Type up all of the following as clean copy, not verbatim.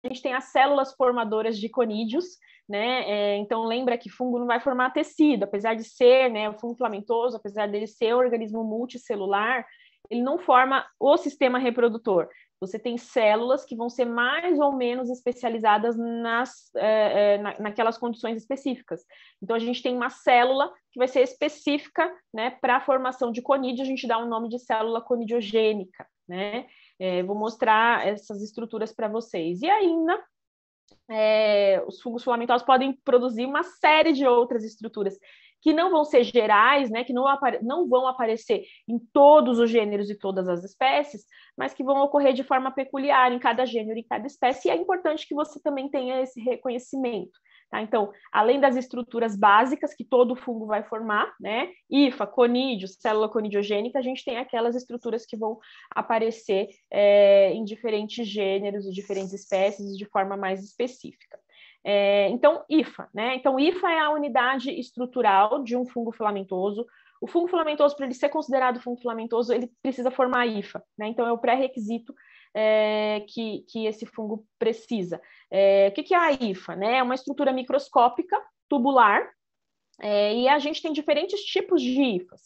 gente tem as células formadoras de conídeos, né? Então, lembra que fungo não vai formar tecido, apesar de ser, né, o fungo filamentoso, apesar dele ser um organismo multicelular, ele não forma o sistema reprodutor. Você tem células que vão ser mais ou menos especializadas naquelas condições específicas. Então, a gente tem uma célula que vai ser específica, né, para a formação de conídeo, a gente dá um nome de célula conidiogênica, né? Vou mostrar essas estruturas para vocês. E ainda, os fungos filamentosos podem produzir uma série de outras estruturas que não vão ser gerais, né, que não vão aparecer em todos os gêneros e todas as espécies, mas que vão ocorrer de forma peculiar em cada gênero e cada espécie, e é importante que você também tenha esse reconhecimento. Tá? Então, além das estruturas básicas que todo fungo vai formar, né, hifa, conídeo, célula conidiogênica, a gente tem aquelas estruturas que vão aparecer em diferentes gêneros e diferentes espécies de forma mais específica. Então, hifa, né? Então, hifa é a unidade estrutural de um fungo filamentoso. O fungo filamentoso, para ele ser considerado fungo filamentoso, ele precisa formar a hifa, né? Então, é o pré-requisito que esse fungo precisa. O que é a hifa? Né? É uma estrutura microscópica, tubular, e a gente tem diferentes tipos de hifas.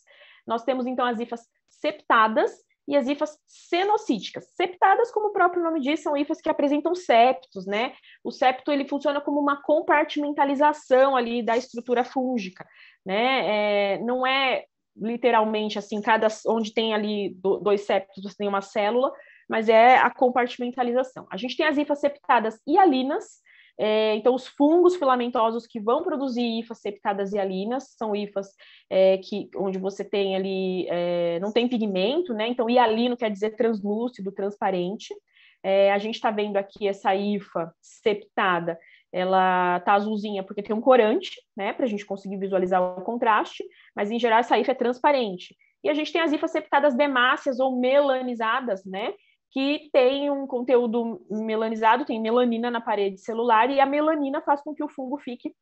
Nós temos, então, as hifas septadas e as hifas cenocíticas. Septadas, como o próprio nome diz, são hifas que apresentam septos, né? O septo, ele funciona como uma compartimentalização ali da estrutura fúngica, né? Não é literalmente assim, onde tem ali dois septos, você tem uma célula, mas é a compartimentalização. A gente tem as hifas septadas hialinas. Então, os fungos filamentosos que vão produzir hifas septadas hialinas são hifas onde você tem ali, não tem pigmento, né? Então, hialino quer dizer translúcido, transparente. A gente está vendo aqui essa hifa septada, ela tá azulzinha porque tem um corante, né? Para a gente conseguir visualizar o contraste, mas em geral essa hifa é transparente. E a gente tem as hifas septadas demáceas ou melanizadas, né? Que tem um conteúdo melanizado, tem melanina na parede celular, e a melanina faz com que o fungo fique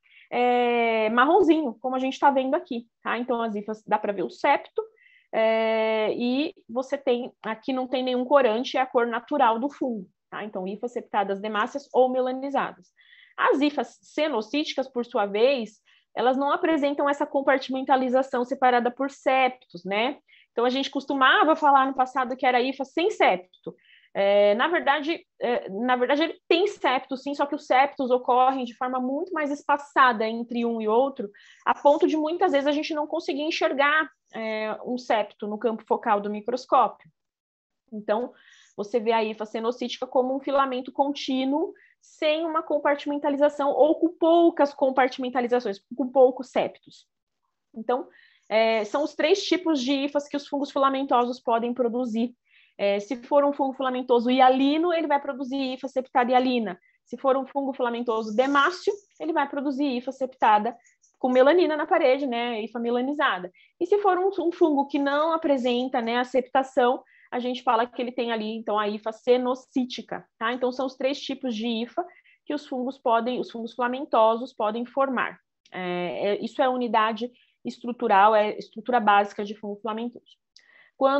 marronzinho, como a gente está vendo aqui. Tá? Então, as hifas, dá para ver o septo, e você tem, aqui não tem nenhum corante, é a cor natural do fungo. Tá? Então, hifas septadas demáceas ou melanizadas. As hifas cenocíticas, por sua vez, elas não apresentam essa compartimentalização separada por septos, né? Então, a gente costumava falar no passado que era hifa sem septo. Na verdade, ele tem septo, sim, só que os septos ocorrem de forma muito mais espaçada entre um e outro, a ponto de muitas vezes a gente não conseguir enxergar um septo no campo focal do microscópio. Então, você vê a hifa cenocítica como um filamento contínuo, sem uma compartimentalização, ou com poucas compartimentalizações, com poucos septos. Então, são os 3 tipos de hifas que os fungos filamentosos podem produzir. Se for um fungo filamentoso hialino, ele vai produzir hifa septada hialina. Se for um fungo filamentoso demáceo, ele vai produzir hifa septada com melanina na parede, né, hifa melanizada. E se for um fungo que não apresenta, né, a septação, a gente fala que ele tem ali, então, a hifa cenocítica, tá? Então, são os 3 tipos de hifa que os fungos filamentosos podem formar. Isso é a unidade estrutural, é estrutura básica de fungo filamentoso.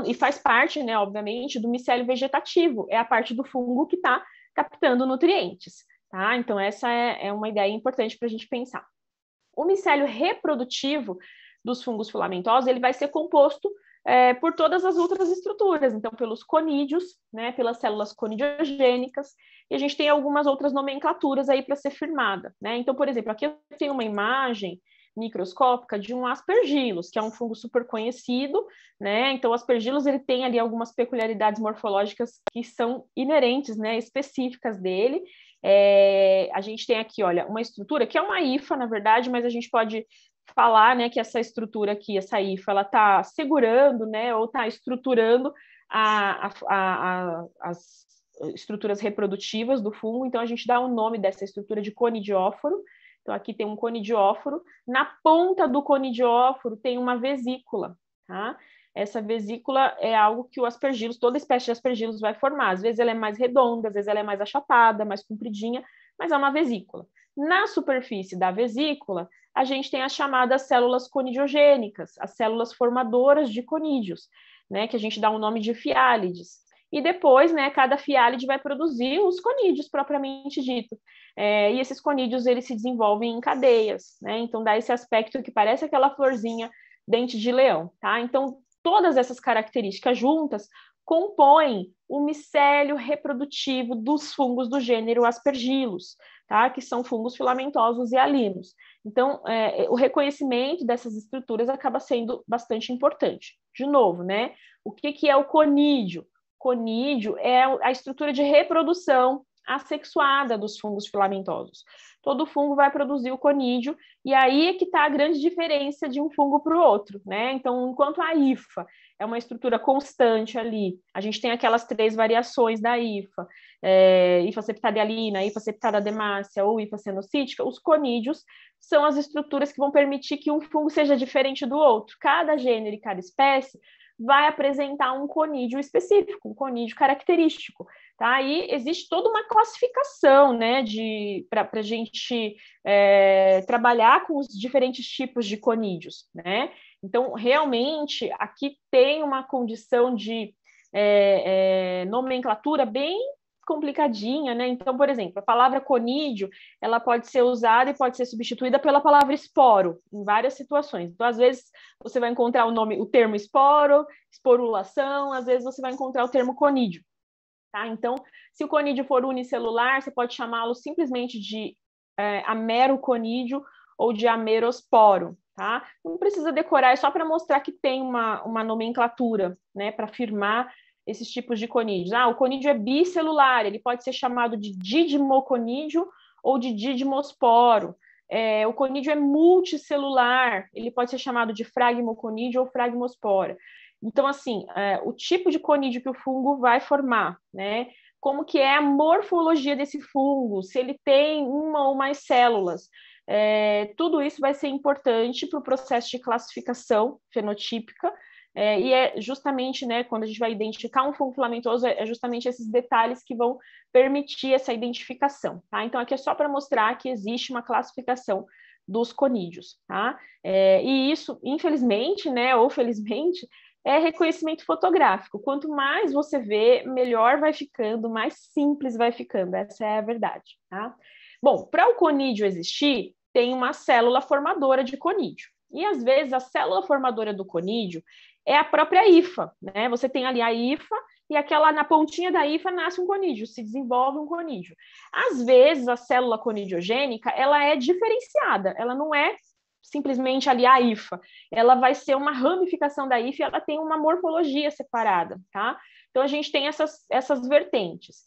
E faz parte, né, obviamente, do micélio vegetativo, é a parte do fungo que está captando nutrientes, tá? Então, essa é uma ideia importante para a gente pensar. O micélio reprodutivo dos fungos filamentosos, ele vai ser composto por todas as outras estruturas, então pelos conídeos, né, pelas células conidiogênicas, e a gente tem algumas outras nomenclaturas aí para ser firmada, né? Então, por exemplo, aqui eu tenho uma imagem microscópica de um aspergillus, que é um fungo super conhecido, né? Então, o aspergillus, ele tem ali algumas peculiaridades morfológicas que são inerentes, né, específicas dele. A gente tem aqui, olha, uma estrutura que é uma hifa, na verdade, mas a gente pode falar, né, que essa estrutura aqui, essa hifa, ela está segurando, né, ou está estruturando as estruturas reprodutivas do fungo. Então, a gente dá o nome dessa estrutura de conidióforo. Então, aqui tem um conidióforo. Na ponta do conidióforo tem uma vesícula, tá? Essa vesícula é algo que o aspergillus, toda espécie de aspergillus vai formar. Às vezes ela é mais redonda, às vezes ela é mais achatada, mais compridinha, mas é uma vesícula. Na superfície da vesícula, a gente tem as chamadas células conidiogênicas, as células formadoras de conídeos, né, que a gente dá o nome de fiálides. e depois, né, cada fiálide vai produzir os conídeos propriamente dito. E esses conídeos, eles se desenvolvem em cadeias, né? Então dá esse aspecto que parece aquela florzinha dente de leão, tá? Então todas essas características juntas compõem o micélio reprodutivo dos fungos do gênero Aspergillus, tá? Que são fungos filamentosos e alinos. Então, o reconhecimento dessas estruturas acaba sendo bastante importante. De novo, né? O que é o conídeo? Conídeo é a estrutura de reprodução assexuada dos fungos filamentosos. Todo fungo vai produzir o conídeo, e aí é que está a grande diferença de um fungo para o outro, né? Então, enquanto a hifa é uma estrutura constante ali, a gente tem aquelas 3 variações da hifa, hifa septadialina, hifa septadademácia ou hifa cenocítica, os conídeos são as estruturas que vão permitir que um fungo seja diferente do outro. Cada gênero e cada espécie vai apresentar um conídeo específico, um conídeo característico, tá? Aí existe toda uma classificação, né, para a gente trabalhar com os diferentes tipos de conídeos, né? Então, realmente, aqui tem uma condição de nomenclatura bem complicadinha, né? Então, por exemplo, a palavra conídeo, ela pode ser usada e pode ser substituída pela palavra esporo em várias situações. Então, às vezes você vai encontrar o termo esporo, esporulação, às vezes você vai encontrar o termo conídeo, tá? Então, se o conídeo for unicelular, você pode chamá-lo simplesmente de ameroconídeo ou de amerosporo, tá? Não precisa decorar, é só para mostrar que tem uma nomenclatura, né, para afirmar esses tipos de conídeos. O conídeo é bicelular, ele pode ser chamado de didimoconídeo ou de didimosporo. O conídeo é multicelular, ele pode ser chamado de fragmoconídeo ou fragmospora. Então, assim, o tipo de conídeo que o fungo vai formar, né? Como que é a morfologia desse fungo, se ele tem uma ou mais células. Tudo isso vai ser importante para o processo de classificação fenotípica, e é justamente, né, quando a gente vai identificar um fungo filamentoso, é justamente esses detalhes que vão permitir essa identificação, tá? Então, aqui é só para mostrar que existe uma classificação dos conídeos, tá? E isso, infelizmente, né, ou felizmente, é reconhecimento fotográfico. Quanto mais você vê, melhor vai ficando, mais simples vai ficando, essa é a verdade, tá? Bom, para o conídeo existir, tem uma célula formadora de conídeo. E, às vezes, a célula formadora do conídeo é a própria hifa, né? Você tem ali a hifa e na pontinha da hifa nasce um conídeo, se desenvolve um conídeo. Às vezes, a célula conidiogênica, ela é diferenciada, ela não é simplesmente ali a hifa, ela vai ser uma ramificação da hifa e ela tem uma morfologia separada, tá? Então, a gente tem essas vertentes.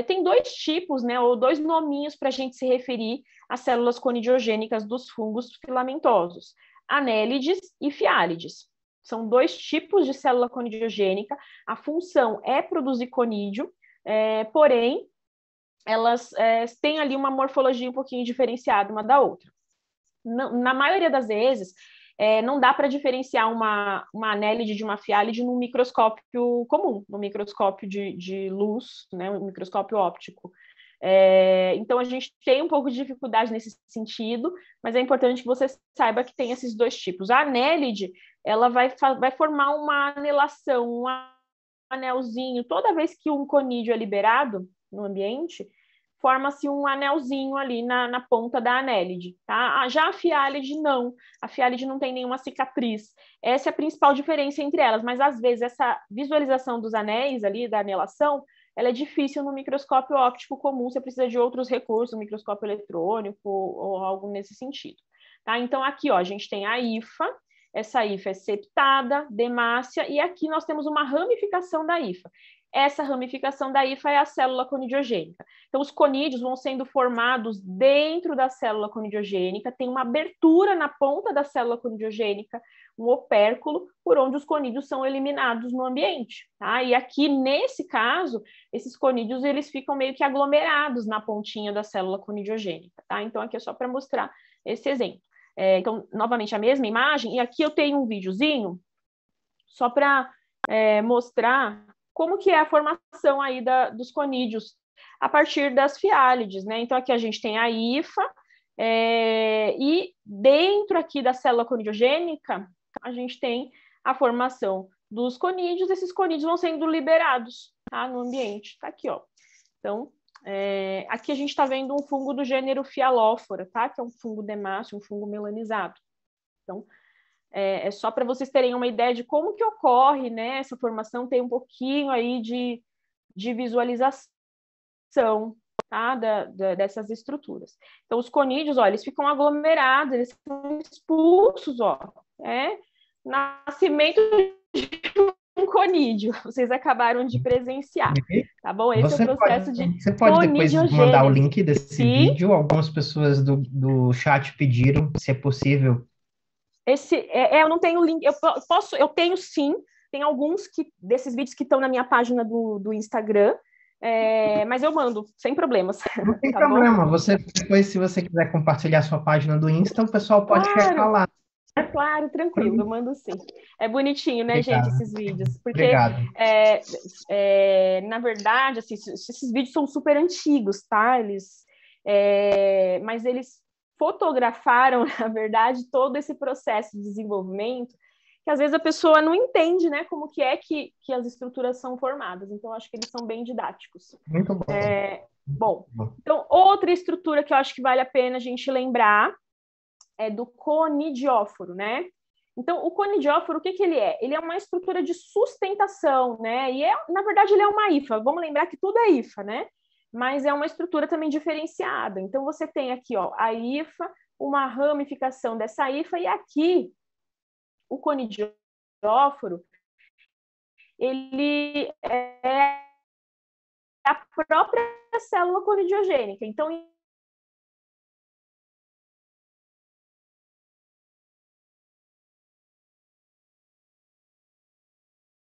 Tem 2 tipos, né, ou 2 nominhos para a gente se referir às células conidiogênicas dos fungos filamentosos: anélides e fiálides. São 2 tipos de célula conidiogênica. A função é produzir conídeo, porém, elas têm ali uma morfologia um pouquinho diferenciada uma da outra. Na maioria das vezes, não dá para diferenciar uma anélide de uma fiálide num microscópio comum, no microscópio de luz, né, um microscópio óptico. Então, a gente tem um pouco de dificuldade nesse sentido, mas é importante que você saiba que tem esses 2 tipos. A anélide, ela vai formar uma anelação, um anelzinho. Toda vez que um conídeo é liberado no ambiente, forma-se um anelzinho ali na ponta da anélide, tá? Já a fiálide, não. A fiálide não tem nenhuma cicatriz. Essa é a principal diferença entre elas, mas às vezes essa visualização dos anéis ali, da anelação, ela é difícil no microscópio óptico comum, você precisa de outros recursos, um microscópio eletrônico ou algo nesse sentido, tá? Então, aqui, ó, a gente tem a hifa, essa hifa é septada, demácia, e aqui nós temos uma ramificação da hifa. Essa ramificação da hifa é a célula conidiogênica. Então, os conídeos vão sendo formados dentro da célula conidiogênica, tem uma abertura na ponta da célula conidiogênica, um opérculo, por onde os conídeos são eliminados no ambiente, tá? E aqui, nesse caso, esses conídeos, eles ficam meio que aglomerados na pontinha da célula conidiogênica, tá? Então, aqui é só para mostrar esse exemplo. Então, novamente, a mesma imagem, e aqui eu tenho um videozinho, só para mostrar como que é a formação aí dos conídeos a partir das fiálides, né? Então, aqui a gente tem a hifa, e dentro aqui da célula conidiogênica, a gente tem a formação dos conídeos, esses conídeos vão sendo liberados, tá, no ambiente. Tá aqui, ó. Então, aqui a gente está vendo um fungo do gênero Fialófora, tá? Que é um fungo demáceo, um fungo melanizado. Então, é só para vocês terem uma ideia de como que ocorre, né? Essa formação tem um pouquinho aí de visualização, tá? Dessas estruturas. Então, os conídeos, ó, eles ficam aglomerados, eles são expulsos, ó. Nascimento de um conídeo. Vocês acabaram de presenciar, tá bom? Esse é o processo você pode depois mandar o link desse Sim. vídeo? Algumas pessoas do chat pediram, se é possível. Eu não tenho link, eu tenho sim, tem alguns desses vídeos que estão na minha página do Instagram, mas eu mando, sem problemas. Não tem Tá problema, bom? você depois, se você quiser compartilhar sua página do Insta, o pessoal pode checar lá. Claro, tranquilo, eu mando sim. É bonitinho, né, gente, Obrigado. esses vídeos, porque, Obrigado. na verdade, assim, esses vídeos são super antigos, tá? Mas eles fotografaram, na verdade, todo esse processo de desenvolvimento, que às vezes a pessoa não entende, né, como que as estruturas são formadas. Então, acho que eles são bem didáticos. Muito bom. Bom, então, outra estrutura que eu acho que vale a pena a gente lembrar é do conidióforo, né? Então, o conidióforo, o que ele é? Ele é uma estrutura de sustentação, né? E, na verdade, ele é uma hifa. Vamos lembrar que tudo é hifa, né? Mas é uma estrutura também diferenciada. Então, você tem aqui, ó, a hifa, uma ramificação dessa hifa, e aqui, o conidióforo, ele é a própria célula conidiogênica. Então,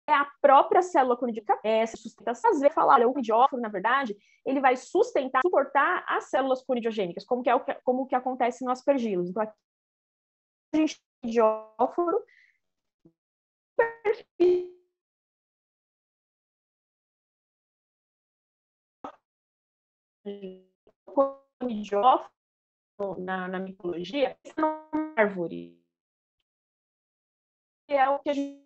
é a própria célula conidioica, essa sustentação. Às vezes, falar, o conidióforo, na verdade, ele vai suportar as células conidiogênicas, como que acontece no aspergillus. Então, aqui, a gente tem conidióforo, conidióforo na mitologia, é uma árvore. É o que a gente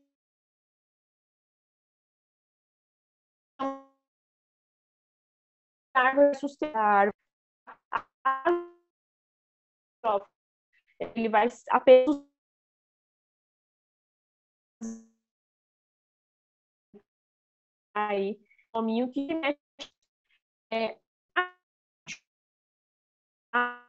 árvore sustentar. Ele vai apenas aí, hominho que é a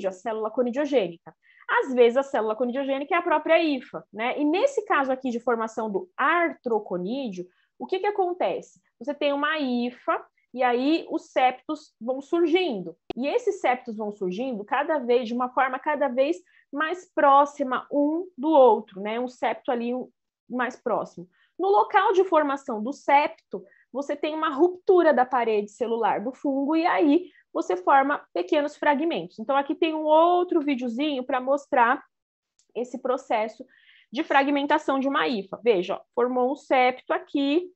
a célula conidiogênica. Às vezes, a célula conidiogênica é a própria hifa, né? E nesse caso aqui de formação do artroconídeo, o que acontece? Você tem uma hifa e aí os septos vão surgindo. E esses septos vão surgindo de uma forma cada vez mais próxima um do outro, né? Um septo ali mais próximo. No local de formação do septo, você tem uma ruptura da parede celular do fungo e aí você forma pequenos fragmentos. Então, aqui tem um outro videozinho para mostrar esse processo de fragmentação de uma hifa. Veja, ó, formou um septo aqui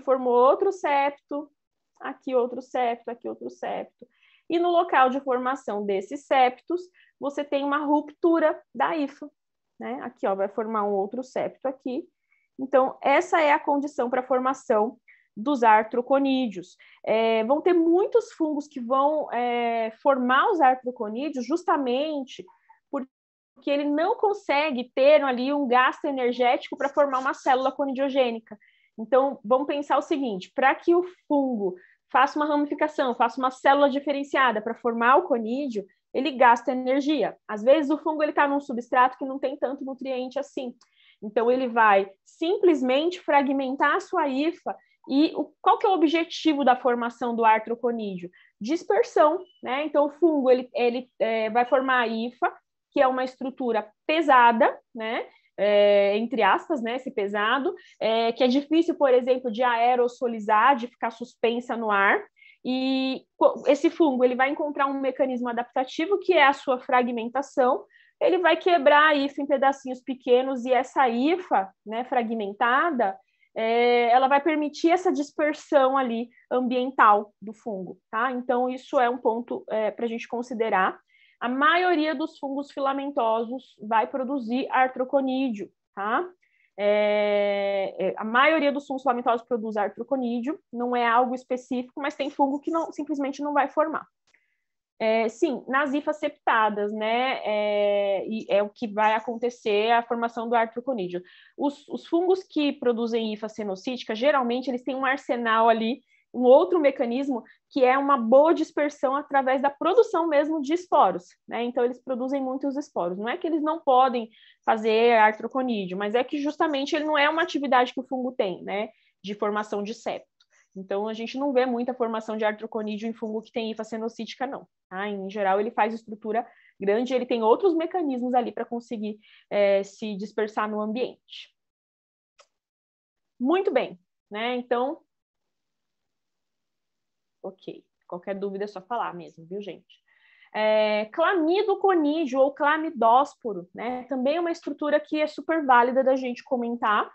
formou outro septo, aqui outro septo, aqui outro septo. E no local de formação desses septos, você tem uma ruptura da hifa, né? Aqui, ó, vai formar um outro septo aqui. Então, essa é a condição para a formação dos artroconídeos. Vão ter muitos fungos que vão formar os artroconídeos justamente porque ele não consegue ter ali um gasto energético para formar uma célula conidiogênica. Então, vamos pensar o seguinte, para que o fungo faça uma ramificação, faça uma célula diferenciada para formar o conídeo, ele gasta energia. Às vezes, o fungo está num substrato que não tem tanto nutriente assim. Então, ele vai simplesmente fragmentar a sua hifa. E qual que é o objetivo da formação do artroconídeo? Dispersão, né? Então, o fungo ele vai formar a hifa, que é uma estrutura pesada, né? Entre aspas, né? Esse pesado, que é difícil, por exemplo, de aerossolizar, de ficar suspensa no ar. E esse fungo ele vai encontrar um mecanismo adaptativo, que é a sua fragmentação, ele vai quebrar a hifa em pedacinhos pequenos e essa hifa, né, fragmentada, ela vai permitir essa dispersão ali ambiental do fungo, tá? Então, isso é um ponto para a gente considerar. A maioria dos fungos filamentosos vai produzir artroconídeo, tá? A maioria dos fungos filamentosos produz artroconídeo, não é algo específico, mas tem fungo que simplesmente não vai formar. Sim, nas hifas septadas, né, é o que vai acontecer a formação do artroconídeo. Os fungos que produzem hifa cenocítica, geralmente eles têm um arsenal ali, um outro mecanismo, que é uma boa dispersão através da produção mesmo de esporos, né? Então, eles produzem muitos esporos. Não é que eles não podem fazer artroconídeo, mas é que justamente ele não é uma atividade que o fungo tem, né, de formação de septo. Então, a gente não vê muita formação de artroconídeo em fungo que tem hifa cenocítica, não. Tá? Em geral, ele faz estrutura grande, ele tem outros mecanismos ali para conseguir se dispersar no ambiente. Muito bem, né? Então, ok. Qualquer dúvida é só falar mesmo, viu, gente? Clamidoconídeo ou clamidósporo, né? Também é uma estrutura que é super válida da gente comentar,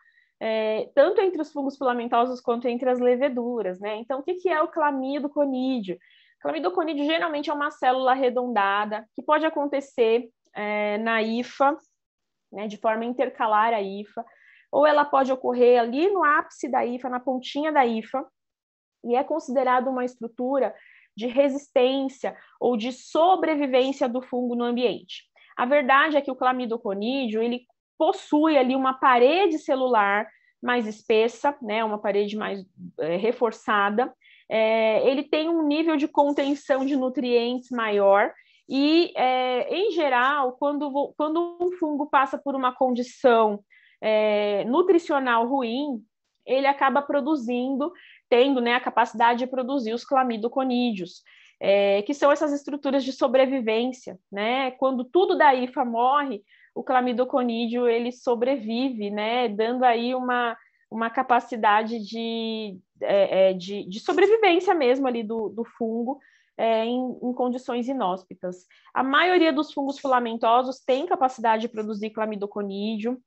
tanto entre os fungos filamentosos quanto entre as leveduras, né? Então, o que é o clamidoconídeo? Clamidoconídeo geralmente é uma célula arredondada que pode acontecer na hifa, né, de forma intercalar a hifa, ou ela pode ocorrer ali no ápice da hifa, na pontinha da hifa, e é considerado uma estrutura de resistência ou de sobrevivência do fungo no ambiente. A verdade é que o clamidoconídeo, ele possui ali uma parede celular mais espessa, né, uma parede mais reforçada, ele tem um nível de contenção de nutrientes maior e, em geral, quando um fungo passa por uma condição nutricional ruim, ele acaba tendo, né, a capacidade de produzir os clamidoconídeos, que são essas estruturas de sobrevivência, né? Quando tudo da hifa morre, o clamidoconídeo ele sobrevive, né? Dando aí uma capacidade de sobrevivência mesmo ali do fungo em condições inóspitas. A maioria dos fungos filamentosos tem capacidade de produzir clamidoconídeo,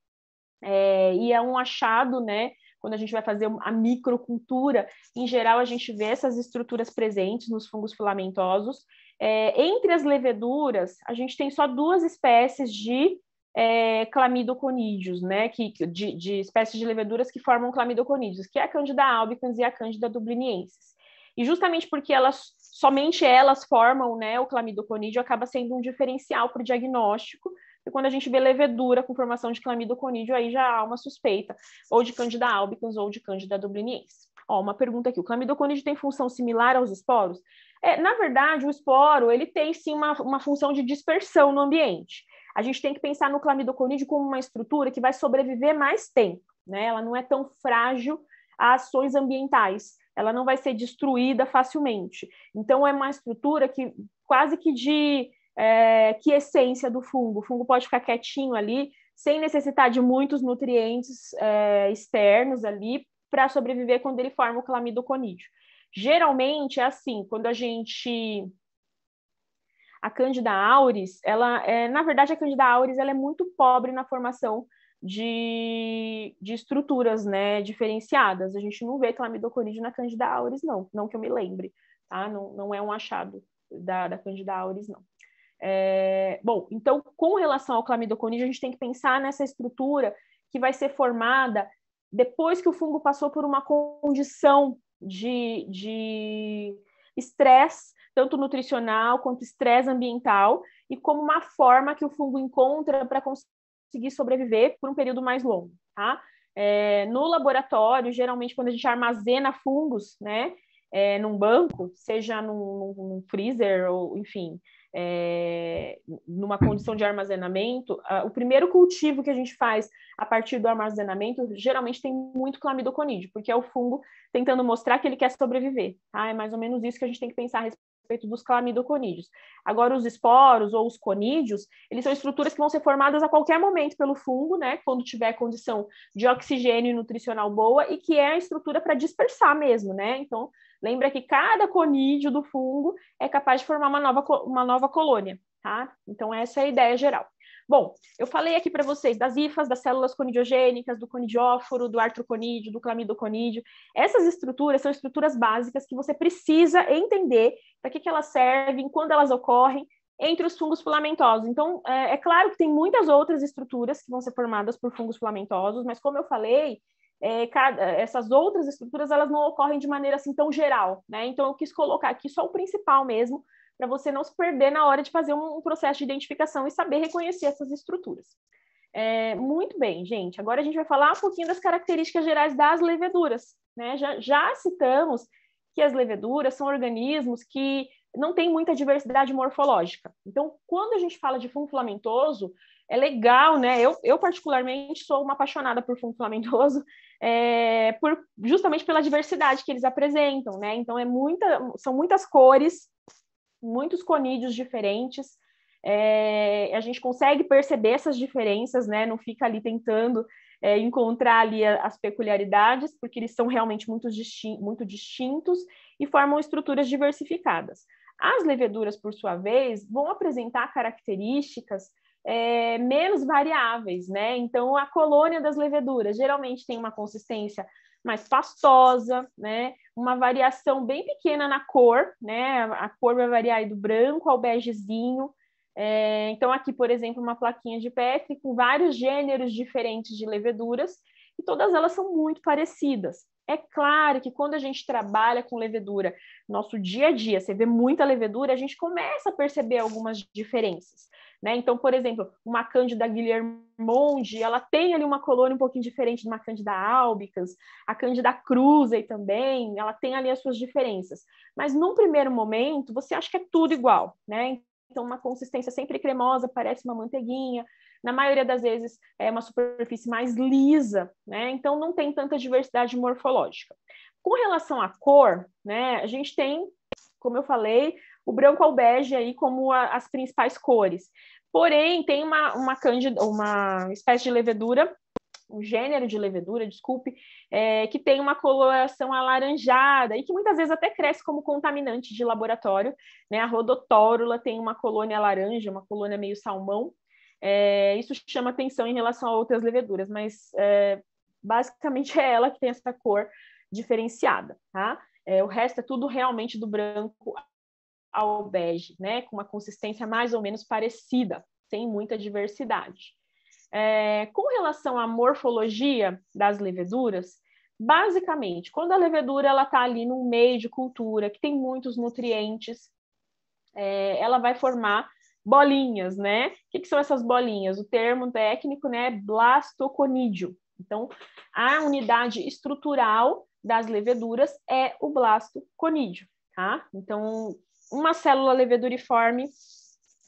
e é um achado, né? Quando a gente vai fazer a microcultura, em geral a gente vê essas estruturas presentes nos fungos filamentosos. Entre as leveduras, a gente tem só 2 espécies de clamidoconídeos, né? De espécies de leveduras que formam clamidoconídeos, que é a Candida albicans e a Candida dubliniensis. E justamente porque somente elas formam, né, o clamidoconídeo, acaba sendo um diferencial para o diagnóstico. E quando a gente vê levedura com formação de clamidoconídeo, aí já há uma suspeita, ou de Candida albicans ou de Candida dubliniensis. Uma pergunta aqui, o clamidoconídeo tem função similar aos esporos? Na verdade, o esporo, ele tem sim uma função de dispersão no ambiente. A gente tem que pensar no clamidoconídeo como uma estrutura que vai sobreviver mais tempo, né? Ela não é tão frágil a ações ambientais, ela não vai ser destruída facilmente. Então, é uma estrutura que quase que de quiescência do fungo. O fungo pode ficar quietinho ali, sem necessitar de muitos nutrientes externos ali, para sobreviver quando ele forma o clamidoconídeo. Geralmente é assim, quando a Candida auris, na verdade, a Candida auris ela é muito pobre na formação de estruturas, né, diferenciadas. A gente não vê clamidoconídeo na Candida auris, não que eu me lembre, tá? Não é um achado da Candida auris, não. Bom, então, com relação ao clamidoconídeo, a gente tem que pensar nessa estrutura que vai ser formada depois que o fungo passou por uma condição de estresse, tanto nutricional quanto estresse ambiental, e como uma forma que o fungo encontra para conseguir sobreviver por um período mais longo, tá? No laboratório, geralmente, quando a gente armazena fungos, né, num banco, seja num freezer ou, enfim, numa condição de armazenamento, o primeiro cultivo que a gente faz a partir do armazenamento geralmente tem muito clamidoconídeo, porque é o fungo tentando mostrar que ele quer sobreviver, tá? É mais ou menos isso que a gente tem que pensar a respeito dos clamidoconídeos. Agora, os esporos ou os conídeos, eles são estruturas que vão ser formadas a qualquer momento pelo fungo, né? Quando tiver condição de oxigênio nutricional boa, e que é a estrutura para dispersar mesmo, né? Então, lembra que cada conídeo do fungo é capaz de formar uma nova colônia, tá? Então, essa é a ideia geral. Bom, eu falei aqui para vocês das hifas, das células conidiogênicas, do conidióforo, do artroconídeo, do clamidoconídeo. Essas estruturas são estruturas básicas que você precisa entender para que elas servem, quando elas ocorrem, entre os fungos filamentosos. Então, é claro que tem muitas outras estruturas que vão ser formadas por fungos filamentosos, mas como eu falei, essas outras estruturas elas não ocorrem de maneira assim tão geral, né? Então, eu quis colocar aqui só o principal mesmo, para você não se perder na hora de fazer um processo de identificação e saber reconhecer essas estruturas. Muito bem, gente. Agora a gente vai falar um pouquinho das características gerais das leveduras, né? Já citamos que as leveduras são organismos que não têm muita diversidade morfológica. Então, quando a gente fala de fungo filamentoso, é legal, né? Eu particularmente sou uma apaixonada por fungo filamentoso, justamente pela diversidade que eles apresentam, né? Então, são muitas cores, muitos conídeos diferentes, a gente consegue perceber essas diferenças, né? Não fica ali tentando encontrar ali as peculiaridades, porque eles são realmente muito distintos e formam estruturas diversificadas. As leveduras, por sua vez, vão apresentar características menos variáveis, né? Então, a colônia das leveduras geralmente tem uma consistência mais pastosa, né? Uma variação bem pequena na cor, né? A cor vai variar aí do branco ao begezinho. Então, aqui, por exemplo, uma plaquinha de Petri com vários gêneros diferentes de leveduras, e todas elas são muito parecidas. É claro que quando a gente trabalha com levedura, nosso dia a dia, você vê muita levedura, a gente começa a perceber algumas diferenças, né? Então, por exemplo, uma Cândida guillermondi, ela tem ali uma colônia um pouquinho diferente de uma Cândida albicans, a Cândida krusei também, ela tem ali as suas diferenças. Mas, num primeiro momento, você acha que é tudo igual, né? Então, uma consistência sempre cremosa, parece uma manteiguinha. Na maioria das vezes, é uma superfície mais lisa, né? Então, não tem tanta diversidade morfológica. Com relação à cor, né, a gente tem, como eu falei, o branco ao bege aí como as principais cores. Porém, tem uma espécie de levedura, um gênero de levedura, desculpe, que tem uma coloração alaranjada e que muitas vezes até cresce como contaminante de laboratório, né? A Rhodotórula tem uma colônia laranja, uma colônia meio salmão. Isso chama atenção em relação a outras leveduras, mas basicamente é ela que tem essa cor diferenciada, tá? O resto é tudo realmente do branco ao bege, né? Com uma consistência mais ou menos parecida, sem muita diversidade. Com relação à morfologia das leveduras, basicamente, quando a levedura está ali no meio de cultura, que tem muitos nutrientes, ela vai formar bolinhas, né? O que são essas bolinhas? O termo técnico, né, é blastoconídeo. Então, a unidade estrutural das leveduras é o blastoconídeo, tá? Então, uma célula leveduriforme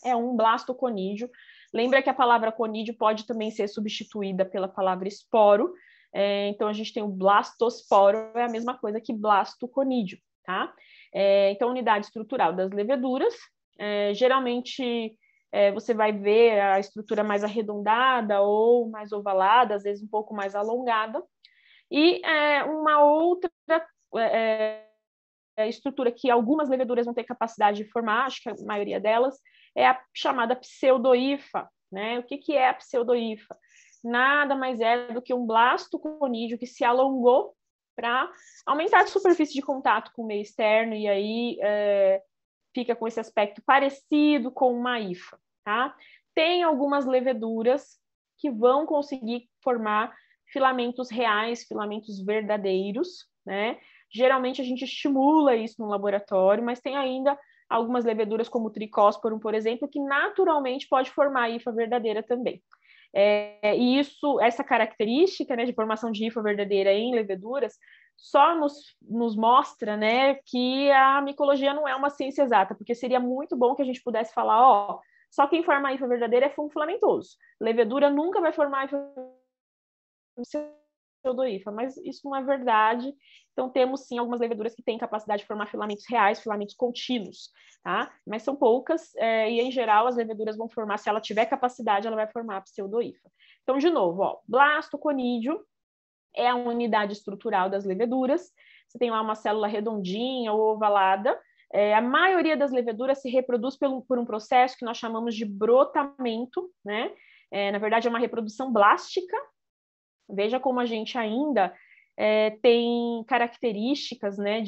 é um blastoconídeo. Lembra que a palavra conídeo pode também ser substituída pela palavra esporo. Então, a gente tem o blastosporo, é a mesma coisa que blastoconídeo, tá? Então, a unidade estrutural das leveduras, geralmente você vai ver a estrutura mais arredondada ou mais ovalada, às vezes um pouco mais alongada. E uma outra estrutura que algumas leveduras vão ter capacidade de formar, acho que a maioria delas, é a chamada pseudohifa, né? O que é a pseudohifa? Nada mais é do que um blastoconídeo que se alongou para aumentar a superfície de contato com o meio externo e aí fica com esse aspecto parecido com uma hifa, tá? Tem algumas leveduras que vão conseguir formar filamentos reais, filamentos verdadeiros, né? Geralmente a gente estimula isso no laboratório, mas tem ainda algumas leveduras, como o Trichosporum, por exemplo, que naturalmente pode formar hifa verdadeira também. E essa característica, né, de formação de hifa verdadeira em leveduras só nos mostra, né, que a micologia não é uma ciência exata, porque seria muito bom que a gente pudesse falar, só quem forma a hifa verdadeira é fungo filamentoso. Levedura nunca vai formar a hifa pseudohifa, mas isso não é verdade. Então, temos sim algumas leveduras que têm capacidade de formar filamentos reais, filamentos contínuos, tá? Mas são poucas, e em geral as leveduras vão formar, se ela tiver capacidade, ela vai formar a pseudohifa. Então, de novo, blastoconídeo é a unidade estrutural das leveduras. Você tem lá uma célula redondinha ou ovalada. A maioria das leveduras se reproduz por um processo que nós chamamos de brotamento, né? na verdade é uma reprodução blástica. Veja como a gente ainda tem características, né,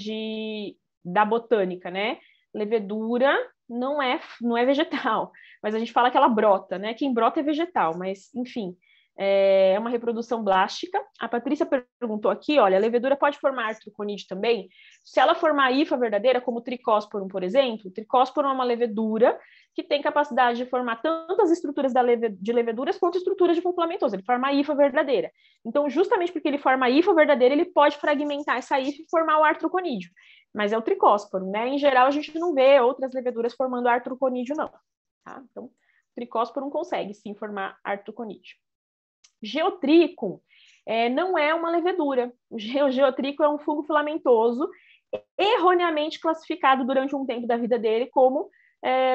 da botânica, né? Levedura não é vegetal, mas a gente fala que ela brota, né? Quem brota é vegetal, mas enfim, é uma reprodução blástica. A Patrícia perguntou aqui, olha, a levedura pode formar artroconídeo também? Se ela formar hifa verdadeira, como o tricósporum, por exemplo, o tricósporum é uma levedura que tem capacidade de formar tantas estruturas de leveduras quanto estruturas de fungo filamentoso. Ele forma a hifa verdadeira. Então, justamente porque ele forma a hifa verdadeira, ele pode fragmentar essa hifa e formar o artroconídeo. Mas é o tricósporum, né? Em geral, a gente não vê outras leveduras formando artroconídeo, não. Tá? Então, o tricósporum consegue, sim, formar artroconídeo. Geotrícon não é uma levedura. O geotrícon é um fungo filamentoso erroneamente classificado durante um tempo da vida dele como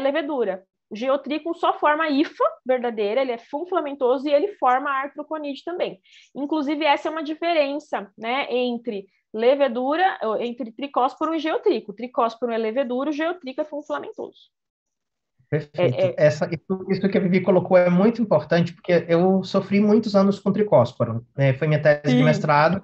levedura. O geotrícon só forma hifa verdadeira, ele é fungo filamentoso e ele forma artroconídeo também. Inclusive, essa é uma diferença, né, entre levedura, entre tricósporum e geotríco. O tricósporum é levedura, o geotríco é fungo filamentoso. Perfeito. Isso que a Vivi colocou é muito importante, porque eu sofri muitos anos com tricósporo, foi minha tese de mestrado,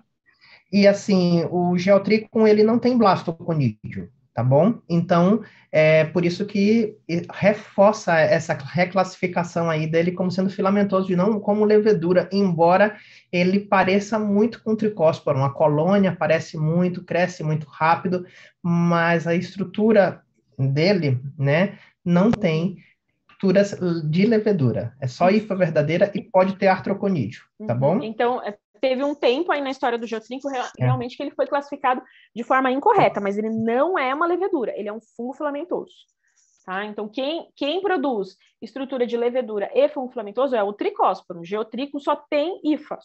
e assim, o geotrícon, ele não tem blastoconídeo, tá bom? Então, é por isso que reforça essa reclassificação aí dele como sendo filamentoso e não como levedura, embora ele pareça muito com tricósporo, a colônia parece muito, cresce muito rápido, mas a estrutura dele, né, não tem estruturas de levedura. É só hifa verdadeira e pode ter artroconídeo, tá bom? Então, teve um tempo aí na história do geotríco realmente que ele foi classificado de forma incorreta, mas ele não é uma levedura, ele é um fungo filamentoso. Tá? Então, quem produz estrutura de levedura e fungo filamentoso é o tricósporo. O geotríco só tem hifa,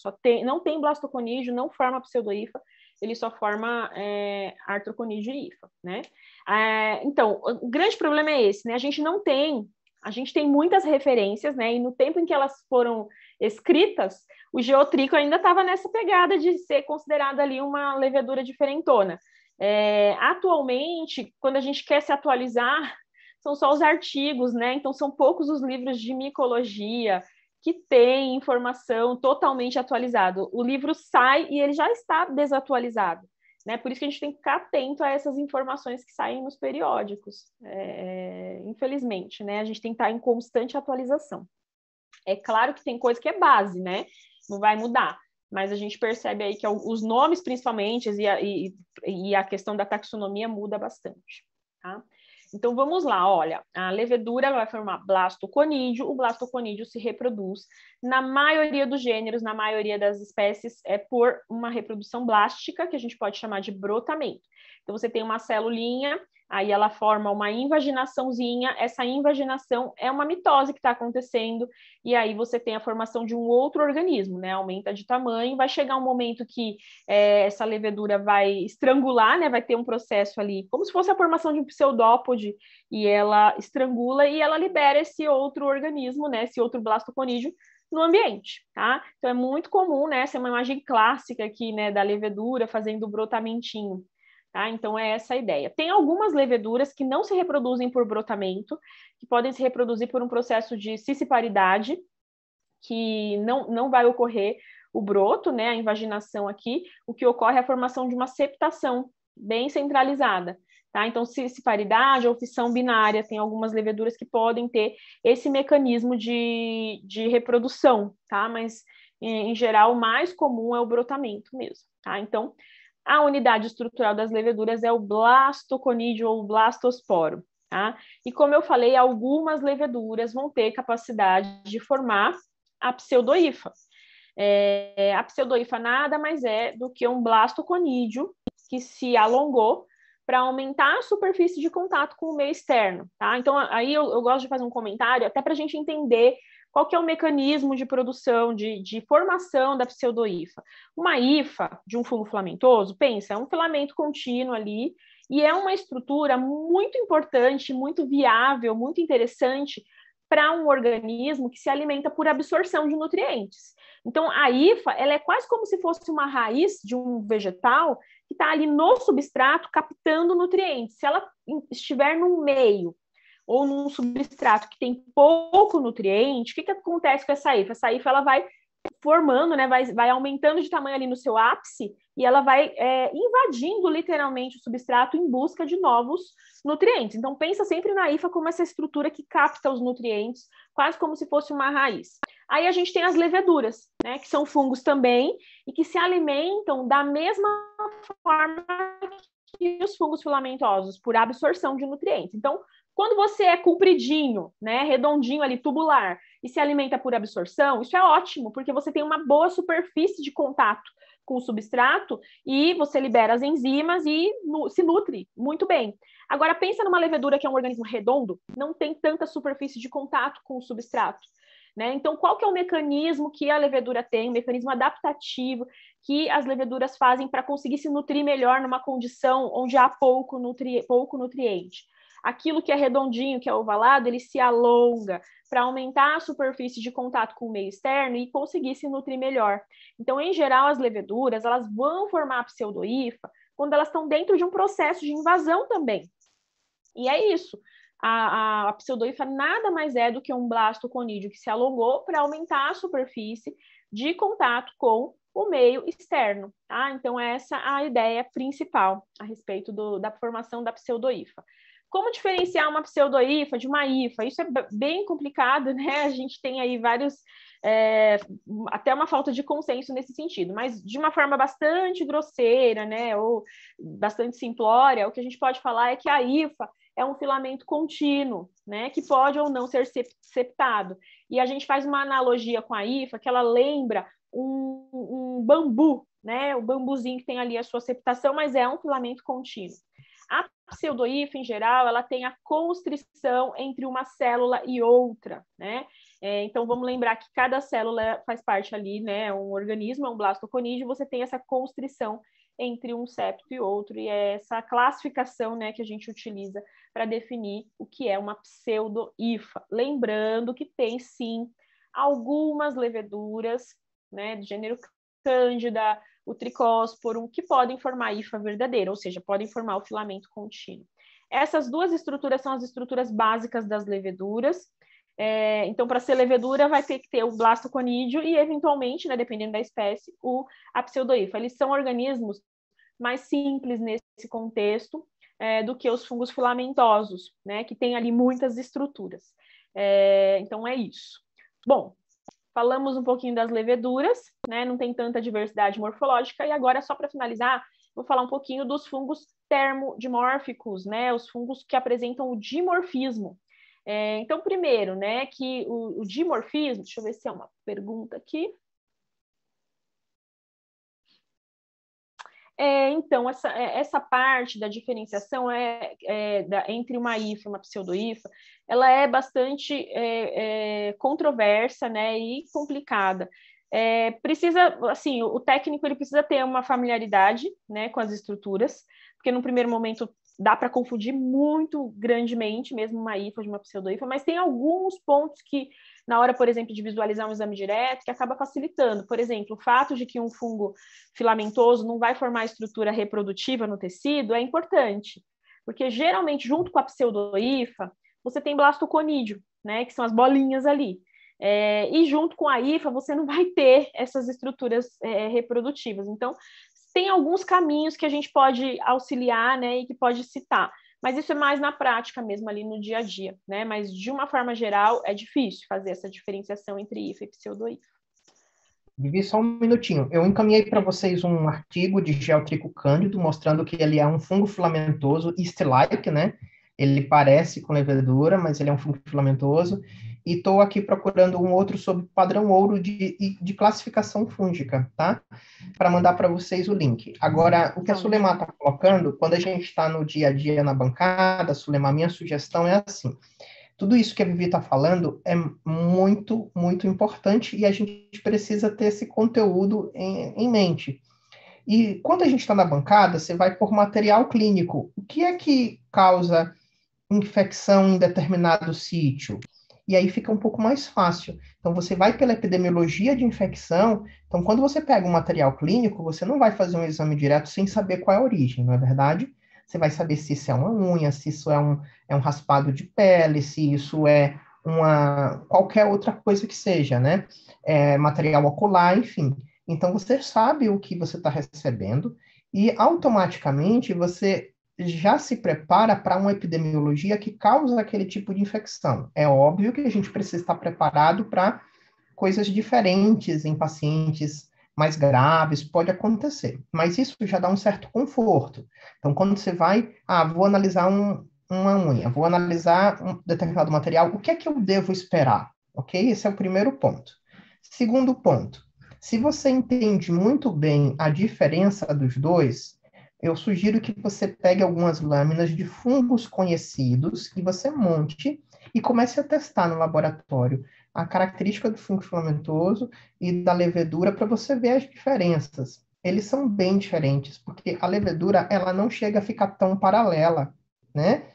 não tem blastoconídeo, não forma pseudohifa, ele só forma artroconídeo e hifa, né? Então, o grande problema é esse, né? A gente tem muitas referências, né? E no tempo em que elas foram escritas, o geotríco ainda estava nessa pegada de ser considerada ali uma levedura diferentona. Atualmente, quando a gente quer se atualizar, são só os artigos, né? Então, são poucos os livros de micologia que têm informação totalmente atualizada. O livro sai e ele já está desatualizado, né? Por isso que a gente tem que ficar atento a essas informações que saem nos periódicos. Infelizmente, né? A gente tem que estar em constante atualização. É claro que tem coisa que é base, né? Não vai mudar. Mas a gente percebe aí que os nomes, principalmente, e a questão da taxonomia muda bastante, tá? Então, vamos lá, olha, a levedura vai formar blastoconídeo, o blastoconídeo se reproduz na maioria dos gêneros, na maioria das espécies, por uma reprodução blástica, que a gente pode chamar de brotamento. Então, você tem uma celulinha, aí ela forma uma invaginaçãozinha, essa invaginação é uma mitose que está acontecendo, e aí você tem a formação de um outro organismo, né? Aumenta de tamanho, vai chegar um momento que essa levedura vai estrangular, né? Vai ter um processo ali, como se fosse a formação de um pseudópode, e ela estrangula e ela libera esse outro organismo, né? Esse outro blastoconídeo no ambiente, tá? Então é muito comum, né? Essa é uma imagem clássica aqui, né? Da levedura fazendo o brotamentinho. Tá? Então, é essa a ideia. Tem algumas leveduras que não se reproduzem por brotamento, que podem se reproduzir por um processo de cisciparidade, que não vai ocorrer o broto, né, a invaginação aqui, o que ocorre é a formação de uma septação bem centralizada. Tá? Então, cisciparidade ou fissão binária, tem algumas leveduras que podem ter esse mecanismo de reprodução, tá? Mas, em geral, o mais comum é o brotamento mesmo. Tá? Então, a unidade estrutural das leveduras é o blastoconídeo ou blastosporo, tá? E como eu falei, algumas leveduras vão ter capacidade de formar a pseudohifa. A pseudohifa nada mais é do que um blastoconídeo que se alongou para aumentar a superfície de contato com o meio externo, tá? Então, aí eu gosto de fazer um comentário, até para a gente entender qual que é o mecanismo de produção, de formação da pseudohifa. Uma hifa de um fungo filamentoso, pensa, é um filamento contínuo ali, e é uma estrutura muito importante, muito viável, muito interessante para um organismo que se alimenta por absorção de nutrientes. Então, a hifa, ela é quase como se fosse uma raiz de um vegetal que está ali no substrato captando nutrientes. Se ela estiver no meio ou num substrato que tem pouco nutriente, o que acontece com essa hifo? Essa hifo ela vai formando, né, vai aumentando de tamanho ali no seu ápice e ela vai invadindo literalmente o substrato em busca de novos nutrientes. Então, pensa sempre na hifa como essa estrutura que capta os nutrientes, quase como se fosse uma raiz. Aí a gente tem as leveduras, né, que são fungos também e que se alimentam da mesma forma que os fungos filamentosos, por absorção de nutrientes. Então, quando você é compridinho, né, redondinho ali, tubular, e se alimenta por absorção, isso é ótimo, porque você tem uma boa superfície de contato com o substrato e você libera as enzimas e se nutre muito bem. Agora, pensa numa levedura que é um organismo redondo, não tem tanta superfície de contato com o substrato. Né? Então, qual que é o mecanismo que a levedura tem, o mecanismo adaptativo que as leveduras fazem para conseguir se nutrir melhor numa condição onde há pouco nutriente? Aquilo que é redondinho, que é ovalado, ele se alonga para aumentar a superfície de contato com o meio externo e conseguir se nutrir melhor. Então, em geral, as leveduras elas vão formar a pseudohifa quando elas estão dentro de um processo de invasão também. E é isso. A pseudohifa nada mais é do que um blasto conídeo que se alongou para aumentar a superfície de contato com o meio externo. Tá? Então, essa é a ideia principal a respeito da formação da pseudohifa. Como diferenciar uma pseudohifa de uma hifa? Isso é bem complicado, né? A gente tem aí vários, até uma falta de consenso nesse sentido, mas de uma forma bastante grosseira, né? Ou bastante simplória, o que a gente pode falar é que a hifa é um filamento contínuo, né? Que pode ou não ser septado. E a gente faz uma analogia com a hifa, que ela lembra um bambu, né? O bambuzinho que tem ali a sua septação, mas é um filamento contínuo. A pseudohifa, em geral, ela tem a constrição entre uma célula e outra, né? Então, vamos lembrar que cada célula faz parte ali, né? Um organismo, é um blastoconídeo, você tem essa constrição entre um septo e outro, e é essa classificação, né, que a gente utiliza para definir o que é uma pseudohifa. Lembrando que tem, sim, algumas leveduras, né, do gênero Cândida, o Trichosporum, que podem formar hifa verdadeira, ou seja, podem formar o filamento contínuo. Essas duas estruturas são as estruturas básicas das leveduras. Então, para ser levedura, vai ter que ter o blastoconídeo e, eventualmente, né, dependendo da espécie, a pseudohifa. Eles são organismos mais simples nesse contexto do que os fungos filamentosos, né, que têm ali muitas estruturas. Então, é isso. Bom, falamos um pouquinho das leveduras, né? Não tem tanta diversidade morfológica, e agora, só para finalizar, vou falar um pouquinho dos fungos termodimórficos, né? Os fungos que apresentam o dimorfismo. Então, primeiro, né, que o dimorfismo, deixa eu ver se é uma pergunta aqui. Então, essa parte da diferenciação entre uma hifa e uma pseudohifa, ela é bastante controversa, né, e complicada. Precisa, assim, o técnico ele precisa ter uma familiaridade, né, com as estruturas, porque no primeiro momento dá para confundir muito grandemente mesmo uma hifa de uma pseudohifa, mas tem alguns pontos que, na hora, por exemplo, de visualizar um exame direto, que acaba facilitando. Por exemplo, o fato de que um fungo filamentoso não vai formar estrutura reprodutiva no tecido é importante, porque geralmente, junto com a pseudohifa, você tem blastoconídeo, né, que são as bolinhas ali. E junto com a hifa, você não vai ter essas estruturas reprodutivas. Então, tem alguns caminhos que a gente pode auxiliar, né, e que pode citar, mas isso é mais na prática mesmo, ali no dia a dia, né, mas de uma forma geral é difícil fazer essa diferenciação entre hifa e pseudohifa. Vivi, só um minutinho. Eu encaminhei para vocês um artigo de Geotrico cândido, mostrando que ele é um fungo filamentoso yeast-like, né? Ele parece com levedura, mas ele é um fungo filamentoso. E estou aqui procurando um outro sobre padrão ouro de classificação fúngica, tá? Para mandar para vocês o link. Agora, o que a Sulemar está colocando, quando a gente está no dia a dia na bancada, Sulemar, minha sugestão é assim: tudo isso que a Vivi está falando é muito, muito importante e a gente precisa ter esse conteúdo em mente. E quando a gente está na bancada, você vai por material clínico. O que é que causa infecção em determinado sítio? E aí fica um pouco mais fácil. Então, você vai pela epidemiologia de infecção. Então, quando você pega um material clínico, você não vai fazer um exame direto sem saber qual é a origem, não é verdade? você vai saber se isso é uma unha, se isso é um raspado de pele, se isso é qualquer outra coisa que seja, né? Material ocular, enfim. Então, você sabe o que você está recebendo e, automaticamente, você já se prepara para uma epidemiologia que causa aquele tipo de infecção. É óbvio que a gente precisa estar preparado para coisas diferentes em pacientes mais graves, pode acontecer, mas isso já dá um certo conforto. Então, quando você vai, vou analisar uma unha, vou analisar um determinado material, o que é que eu devo esperar? Ok? Esse é o primeiro ponto. Segundo ponto, se você entende muito bem a diferença dos dois, eu sugiro que você pegue algumas lâminas de fungos conhecidos que você monte e comece a testar no laboratório a característica do fungo filamentoso e da levedura para você ver as diferenças. Eles são bem diferentes, porque a levedura ela não chega a ficar tão paralela, né?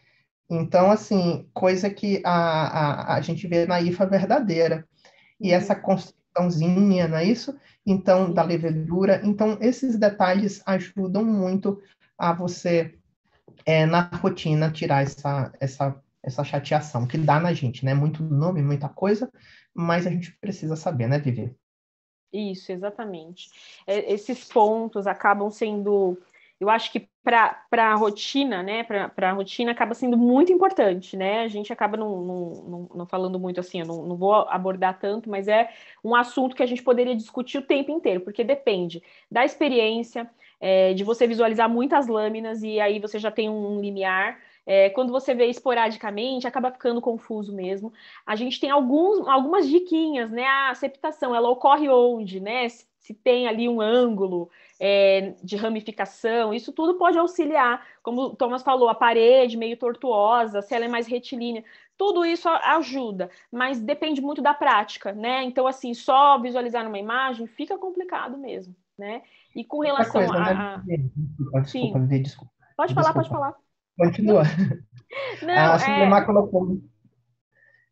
Então, assim, coisa que a gente vê na IFA verdadeira. E essa construçãozinha, não é isso? Então, da levedura. Então, esses detalhes ajudam muito a você, na rotina, tirar essa chateação que dá na gente, né? Muito nome, muita coisa, mas a gente precisa saber, né, Vivi? Isso, exatamente. Esses pontos acabam sendo, eu acho que para a rotina, né? Para a rotina acaba sendo muito importante, né? A gente acaba não falando muito assim, eu não vou abordar tanto, mas é um assunto que a gente poderia discutir o tempo inteiro, porque depende da experiência, de você visualizar muitas lâminas e aí você já tem um limiar. Quando você vê esporadicamente, acaba ficando confuso mesmo. A gente tem algumas diquinhas, né? A septação, ela ocorre onde, né? Se tem ali um ângulo de ramificação, isso tudo pode auxiliar. Como o Thomas falou, a parede meio tortuosa, se ela é mais retilínea, tudo isso ajuda, mas depende muito da prática, né? Então, assim, só visualizar numa imagem fica complicado mesmo, né? E com Outra relação coisa, né? Desculpa, Sim, Vivi, pode falar, pode desculpa. falar. Continua. Não, A Sulemar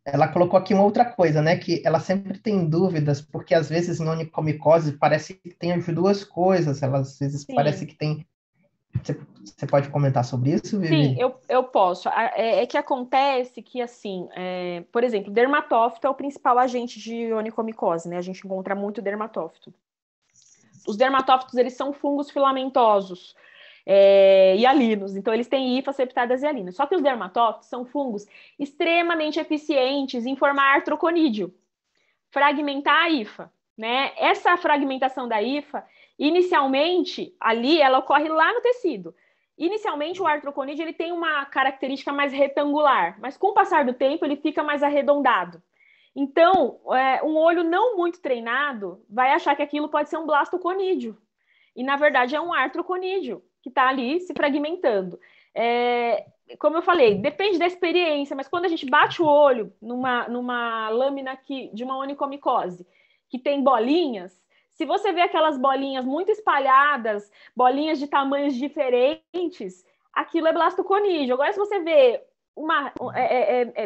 ela colocou aqui uma outra coisa, né? Que ela sempre tem dúvidas, porque às vezes em onicomicose parece que tem as duas coisas, ela às vezes parece sim. que tem. Você pode comentar sobre isso, Sim, Vivi? eu posso. É que acontece que, assim, por exemplo, dermatófito é o principal agente de onicomicose, né? A gente encontra muito dermatófito. Os dermatófitos, eles são fungos filamentosos e alinos, então eles têm hifas, septadas e alinas. Só que os dermatófitos são fungos extremamente eficientes em formar artroconídeo, fragmentar a hifa, né? Essa fragmentação da hifa, inicialmente, ali, ela ocorre lá no tecido. Inicialmente, o artroconídeo ele tem uma característica mais retangular, mas com o passar do tempo, ele fica mais arredondado. Então, um olho não muito treinado vai achar que aquilo pode ser um blastoconídeo. E, na verdade, é um artroconídeo que está ali se fragmentando. Como eu falei, depende da experiência, mas quando a gente bate o olho numa lâmina de uma onicomicose que tem bolinhas, se você vê aquelas bolinhas muito espalhadas, bolinhas de tamanhos diferentes, aquilo é blastoconídeo. Agora, se você vê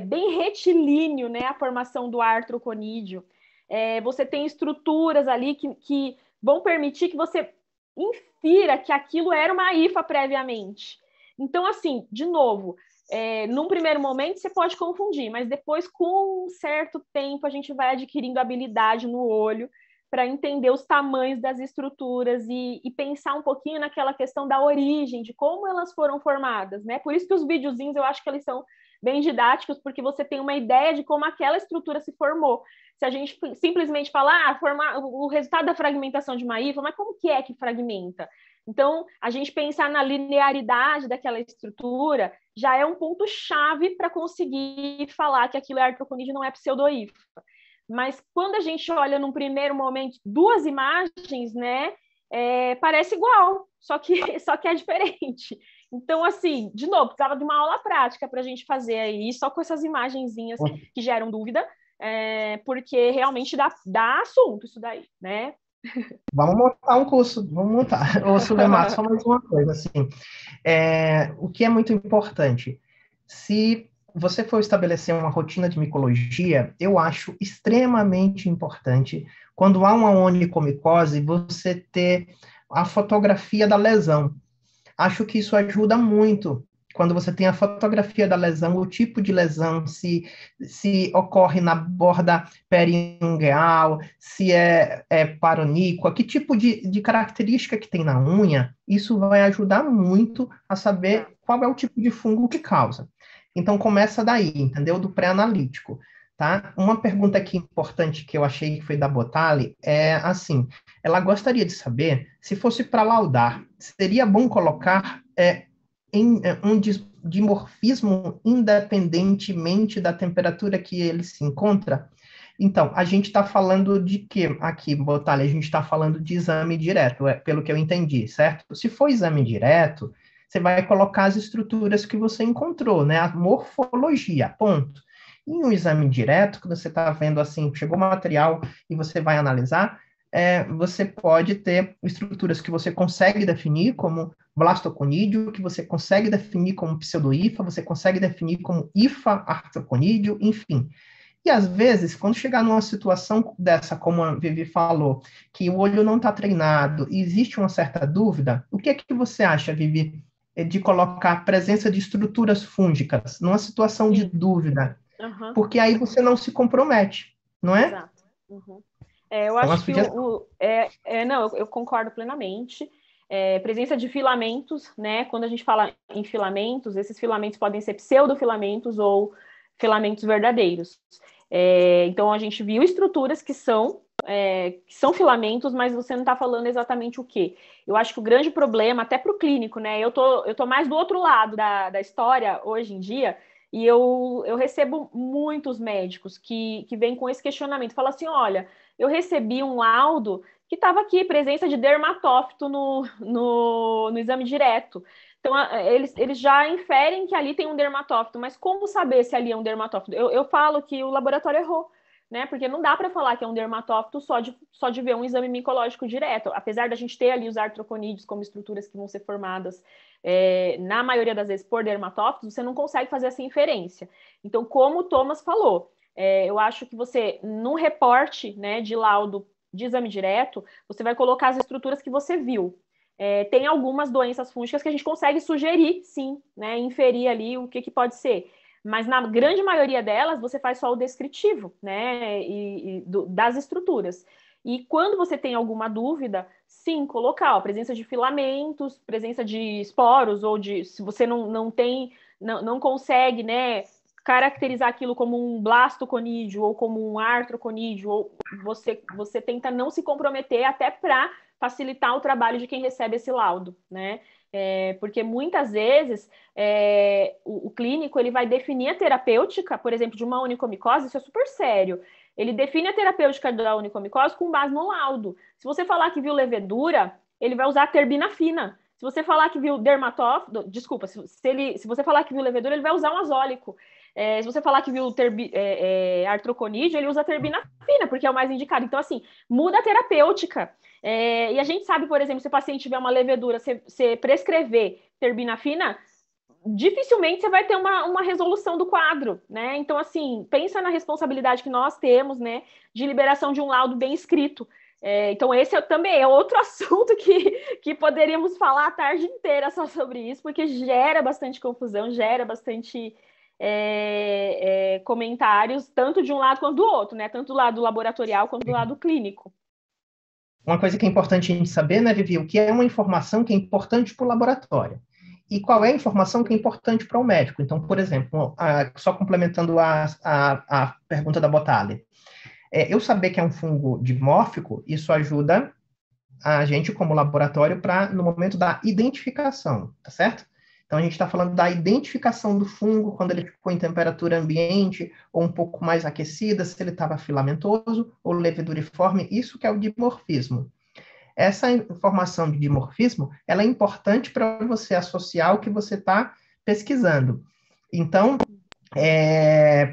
bem retilíneo, né, a formação do artroconídeo, você tem estruturas ali que vão permitir que você infira que aquilo era uma hifa previamente. Então, assim, de novo, num primeiro momento você pode confundir, mas depois, com um certo tempo, a gente vai adquirindo habilidade no olho para entender os tamanhos das estruturas e pensar um pouquinho naquela questão da origem, de como elas foram formadas, né? Por isso que os videozinhos eu acho que eles são bem didáticos, porque você tem uma ideia de como aquela estrutura se formou. Se a gente simplesmente falar, formar o resultado da fragmentação de uma hifa, mas como que é que fragmenta? Então, a gente pensar na linearidade daquela estrutura já é um ponto-chave para conseguir falar que aquilo é artroconídeo e não é pseudohifa. Mas quando a gente olha num primeiro momento duas imagens, né, parece igual, só que é diferente. Então, assim, de novo, precisava de uma aula prática para a gente fazer aí, só com essas imagenzinhas que geram dúvida, porque realmente dá assunto isso daí, né? Vamos montar um curso, vamos montar. Ô, Sulemar, só mais uma coisa, assim, o que é muito importante, se você for estabelecer uma rotina de micologia, eu acho extremamente importante, quando há uma onicomicose, você ter a fotografia da lesão, Acho que isso ajuda muito quando você tem a fotografia da lesão, o tipo de lesão, se ocorre na borda periungueal, se é paroníqua, que tipo de característica que tem na unha, isso vai ajudar muito a saber qual é o tipo de fungo que causa. Então, começa daí, entendeu? Do pré-analítico, tá? Uma pergunta aqui importante que eu achei que foi da Botali é assim, ela gostaria de saber, se fosse para laudar, seria bom colocar um dimorfismo independentemente da temperatura que ele se encontra? Então, a gente está falando de quê aqui, Botali? A gente está falando de exame direto, pelo que eu entendi, certo? Se for exame direto, você vai colocar as estruturas que você encontrou, né? A morfologia, ponto. Em um exame direto, que você está vendo assim, chegou o material e você vai analisar, você pode ter estruturas que você consegue definir como blastoconídeo, que você consegue definir como pseudohifa, você consegue definir como hifa artroconídeo, enfim. E às vezes, quando chegar numa situação dessa, como a Vivi falou, que o olho não está treinado e existe uma certa dúvida, o que é que você acha, Vivi, de colocar a presença de estruturas fúngicas numa situação de dúvida? Uhum. Porque aí você não se compromete, não é? Exato. Uhum. Eu acho que não, eu concordo plenamente. Presença de filamentos, né? Quando a gente fala em filamentos, esses filamentos podem ser pseudofilamentos ou filamentos verdadeiros. Então a gente viu estruturas que são filamentos, mas você não está falando exatamente o quê. Eu acho que o grande problema, até para o clínico, né? Eu tô mais do outro lado da história hoje em dia. E eu recebo muitos médicos que vêm com esse questionamento. Fala assim, olha, eu recebi um laudo que estava aqui, presença de dermatófito no exame direto. Então, eles já inferem que ali tem um dermatófito, mas como saber se ali é um dermatófito? Eu falo que o laboratório errou, né? Porque não dá para falar que é um dermatófito só de ver um exame micológico direto. Apesar da gente ter ali os artroconídeos como estruturas que vão ser formadas na maioria das vezes por dermatófitos, você não consegue fazer essa inferência. Então, como o Thomas falou, eu acho que você, num reporte, né, de laudo de exame direto, você vai colocar as estruturas que você viu. Tem algumas doenças fúngicas que a gente consegue sugerir, sim, né, inferir ali o que pode ser. Mas na grande maioria delas, você faz só o descritivo, né, das estruturas. E quando você tem alguma dúvida, sim, colocar, presença de filamentos, presença de esporos, ou se você não consegue, né, caracterizar aquilo como um blastoconídeo ou como um artroconídeo, ou você tenta não se comprometer até para facilitar o trabalho de quem recebe esse laudo, né? Porque muitas vezes o clínico ele vai definir a terapêutica, por exemplo, de uma onicomicose, isso é super sério. Ele define a terapêutica da onicomicose com base no laudo. Se você falar que viu levedura, ele vai usar terbinafina. Se você falar que viu dermatófito, desculpa, se você falar que viu levedura, ele vai usar um azólico. Se você falar que viu artroconídeo, ele usa terbinafina, porque é o mais indicado. Então, assim, muda a terapêutica. E a gente sabe, por exemplo, se o paciente tiver uma levedura, você prescrever terbinafina, dificilmente você vai ter uma resolução do quadro, né? Então, assim, pensa na responsabilidade que nós temos, né, de liberação de um laudo bem escrito. Então, esse também é outro assunto que poderíamos falar a tarde inteira só sobre isso, porque gera bastante confusão, gera bastante comentários, tanto de um lado quanto do outro, né? Tanto do lado laboratorial quanto do lado clínico. Uma coisa que é importante a gente saber, né, Vivi, o que é uma informação que é importante para o laboratório e qual é a informação que é importante para o médico. Então, por exemplo, só complementando a pergunta da Botali, eu saber que é um fungo dimórfico, isso ajuda a gente como laboratório no momento da identificação, tá certo? Então, a gente está falando da identificação do fungo, quando ele ficou em temperatura ambiente ou um pouco mais aquecida, se ele estava filamentoso ou leveduriforme, isso que é o dimorfismo. Essa informação de dimorfismo, ela é importante para você associar o que você está pesquisando. Então,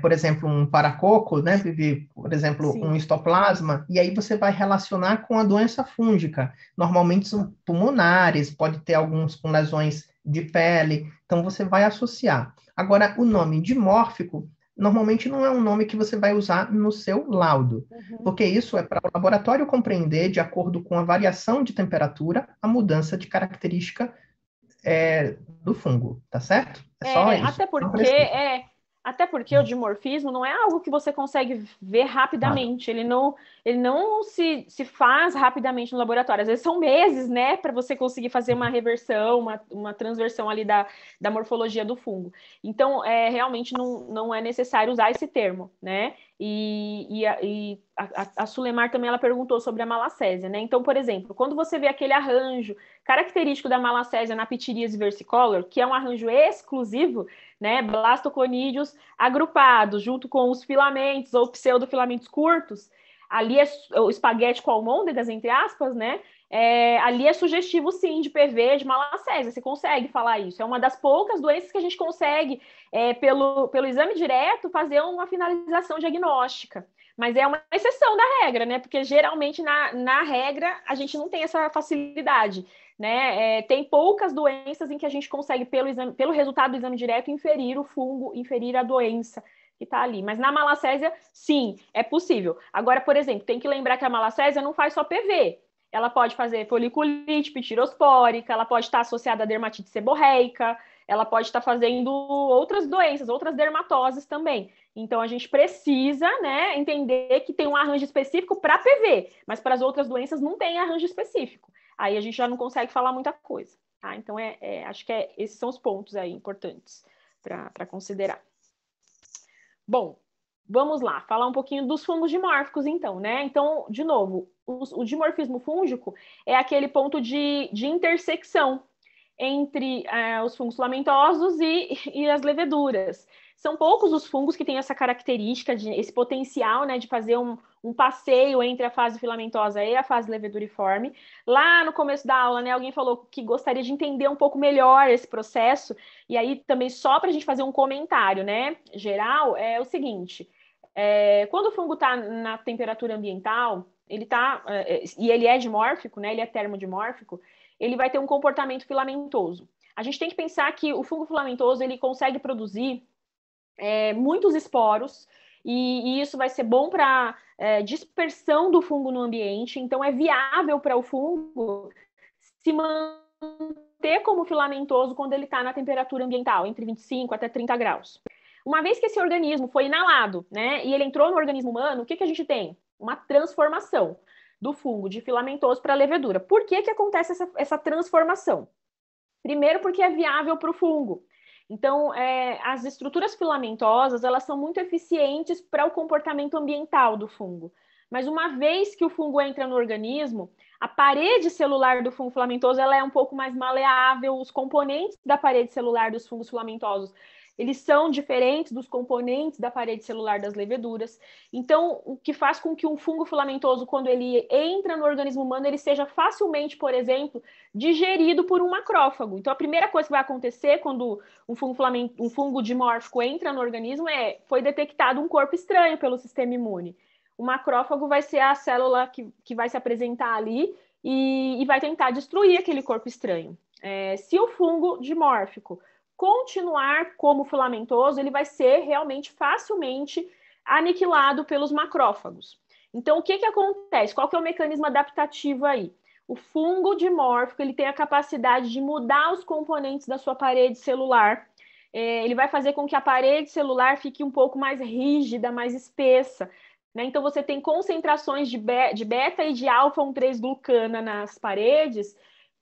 por exemplo, um paracoco, né, Vivi? Por exemplo, Sim. um histoplasma, e aí você vai relacionar com a doença fúngica. Normalmente são pulmonares, pode ter alguns com lesões de pele, então você vai associar. Agora, o nome dimórfico, normalmente não é um nome que você vai usar no seu laudo, porque isso é para o laboratório compreender, de acordo com a variação de temperatura, a mudança de característica do fungo, tá certo? É só isso. Não precisa. Até porque o dimorfismo não é algo que você consegue ver Claro. rapidamente, ele não se faz rapidamente no laboratório, às vezes são meses, né, para você conseguir fazer uma reversão, uma transversão ali da morfologia do fungo. Então, realmente não é necessário usar esse termo, né? A Sulemar também ela perguntou sobre a malacésia, né? Então, por exemplo, quando você vê aquele arranjo característico da malacésia na pitiríase versicolor, que é um arranjo exclusivo, né, blastoconídeos agrupados junto com os filamentos ou pseudofilamentos curtos, ali é o espaguete com almôndegas, entre aspas, né? Ali é sugestivo, sim, de PV, de malacésia, você consegue falar isso. É uma das poucas doenças que a gente consegue, pelo exame direto, fazer uma finalização diagnóstica. Mas é uma exceção da regra, né? Porque geralmente na regra a gente não tem essa facilidade, né? Tem poucas doenças em que a gente consegue, pelo resultado do exame direto, inferir o fungo, inferir a doença que está ali. Mas na malacésia, sim, é possível. Agora, por exemplo, tem que lembrar que a malacésia não faz só PV. Ela pode fazer foliculite pitirospórica, ela pode estar associada a dermatite seborreica, ela pode estar fazendo outras doenças, outras dermatoses também. Então, a gente precisa, né, entender que tem um arranjo específico para PV, mas para as outras doenças não tem arranjo específico. Aí a gente já não consegue falar muita coisa. Tá? Então, acho que esses são os pontos aí importantes para considerar. Bom, vamos lá, falar um pouquinho dos fungos dimórficos, então, né? Então, de novo, o dimorfismo fúngico é aquele ponto de intersecção entre os fungos filamentosos e as leveduras. São poucos os fungos que têm essa característica, esse potencial, né, de fazer um passeio entre a fase filamentosa e a fase leveduriforme. Lá no começo da aula, né, alguém falou que gostaria de entender um pouco melhor esse processo, e aí também só para a gente fazer um comentário, né, geral, é o seguinte, quando o fungo está na temperatura ambiental, e ele é dimórfico, né, ele é termodimórfico, ele vai ter um comportamento filamentoso. A gente tem que pensar que o fungo filamentoso ele consegue produzir muitos esporos, e isso vai ser bom para dispersão do fungo no ambiente, então é viável para o fungo se manter como filamentoso quando ele está na temperatura ambiental, entre 25 até 30 graus. Uma vez que esse organismo foi inalado, né, e ele entrou no organismo humano, o que a gente tem? Uma transformação do fungo de filamentoso para levedura. Por que acontece essa transformação? Primeiro, porque é viável para o fungo. Então, as estruturas filamentosas, elas são muito eficientes para o comportamento ambiental do fungo. Mas uma vez que o fungo entra no organismo, a parede celular do fungo filamentoso ela é um pouco mais maleável, os componentes da parede celular dos fungos filamentosos eles são diferentes dos componentes da parede celular das leveduras. Então, o que faz com que um fungo filamentoso, quando ele entra no organismo humano, ele seja facilmente, por exemplo, digerido por um macrófago. Então, a primeira coisa que vai acontecer quando um fungo dimórfico entra no organismo foi detectado um corpo estranho pelo sistema imune. O macrófago vai ser a célula que vai se apresentar ali e vai tentar destruir aquele corpo estranho. Se o fungo dimórfico continuar como filamentoso, ele vai ser realmente facilmente aniquilado pelos macrófagos. Então, o que acontece? Qual que é o mecanismo adaptativo aí? O fungo dimórfico ele tem a capacidade de mudar os componentes da sua parede celular. Ele vai fazer com que a parede celular fique um pouco mais rígida, mais espessa. Né? Então, você tem concentrações de beta e de alfa-1,3-glucana nas paredes.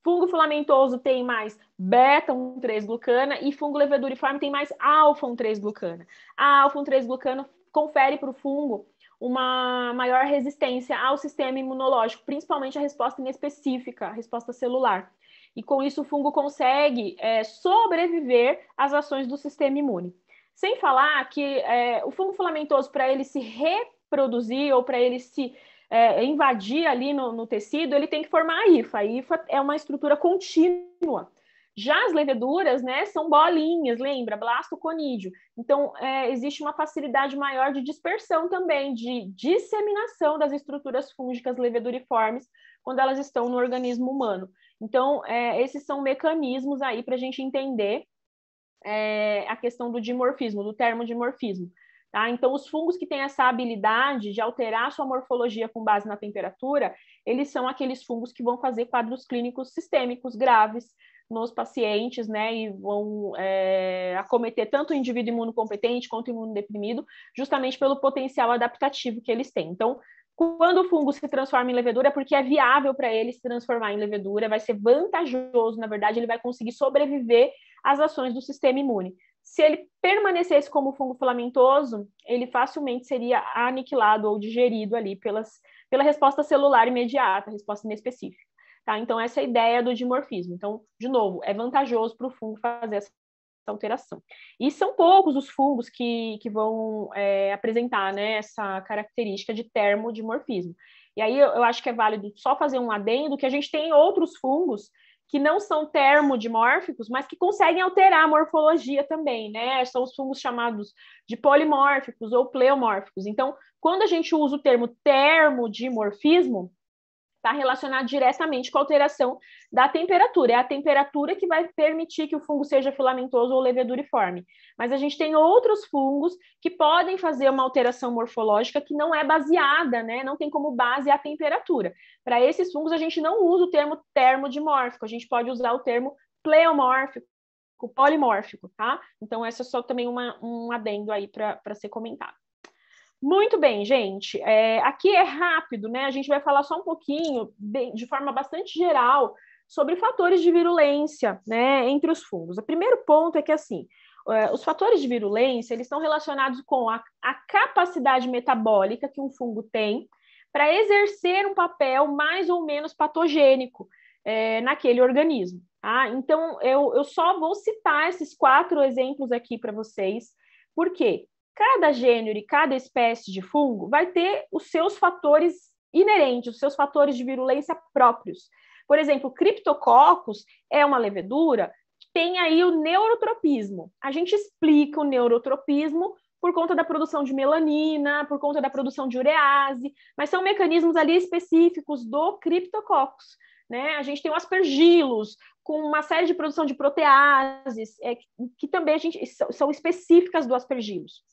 Fungo filamentoso tem mais beta-1,3-glucana e fungo leveduriforme tem mais alfa-1,3-glucana. A alfa-1,3-glucana confere para o fungo uma maior resistência ao sistema imunológico, principalmente a resposta inespecífica, a resposta celular. E com isso o fungo consegue sobreviver às ações do sistema imune. Sem falar que o fungo filamentoso, para ele se reproduzir ou para ele se invadir ali no tecido, ele tem que formar a hifa. A hifa é uma estrutura contínua. Já as leveduras, né, são bolinhas, lembra? Blastoconídeo. Então, existe uma facilidade maior de dispersão também, de disseminação das estruturas fúngicas leveduriformes quando elas estão no organismo humano. Então, esses são mecanismos aí para a gente entender a questão do dimorfismo, do termodimorfismo. Tá? Então, os fungos que têm essa habilidade de alterar sua morfologia com base na temperatura, eles são aqueles fungos que vão fazer quadros clínicos sistêmicos graves, nos pacientes, né, e vão acometer tanto o indivíduo imunocompetente quanto o imunodeprimido, justamente pelo potencial adaptativo que eles têm. Então, quando o fungo se transforma em levedura, é porque é viável para ele se transformar em levedura, vai ser vantajoso, na verdade, ele vai conseguir sobreviver às ações do sistema imune. Se ele permanecesse como fungo filamentoso, ele facilmente seria aniquilado ou digerido ali pela resposta celular imediata, resposta inespecífica. Tá? Então, essa é a ideia do dimorfismo. Então, de novo, é vantajoso para o fungo fazer essa alteração. E são poucos os fungos que vão apresentar, né, essa característica de termodimorfismo. E aí eu acho que é válido só fazer um adendo que a gente tem outros fungos que não são termodimórficos, mas que conseguem alterar a morfologia também, né? São os fungos chamados de polimórficos ou pleomórficos. Então, quando a gente usa o termo termodimorfismo, está relacionado diretamente com a alteração da temperatura. É a temperatura que vai permitir que o fungo seja filamentoso ou leveduriforme. Mas a gente tem outros fungos que podem fazer uma alteração morfológica que não é baseada, né? Não tem como base a temperatura. Para esses fungos, a gente não usa o termo termodimórfico, a gente pode usar o termo pleomórfico, polimórfico, tá? Então, essa é só também um adendo aí para ser comentado. Muito bem, gente. Aqui é rápido, né? A gente vai falar só um pouquinho, de forma bastante geral, sobre fatores de virulência, né, entre os fungos. O primeiro ponto é que, assim, os fatores de virulência, eles estão relacionados com a capacidade metabólica que um fungo tem para exercer um papel mais ou menos patogênico naquele organismo. Tá? Então, eu só vou citar esses 4 exemplos aqui para vocês, por quê? Cada gênero e cada espécie de fungo vai ter os seus fatores inerentes, os seus fatores de virulência próprios. Por exemplo, o Cryptococcus é uma levedura que tem aí o neurotropismo. A gente explica o neurotropismo por conta da produção de melanina, por conta da produção de urease, mas são mecanismos ali específicos do Cryptococcus. Né? A gente tem o Aspergillus, com uma série de produção de proteases, que também são específicas do Aspergillus.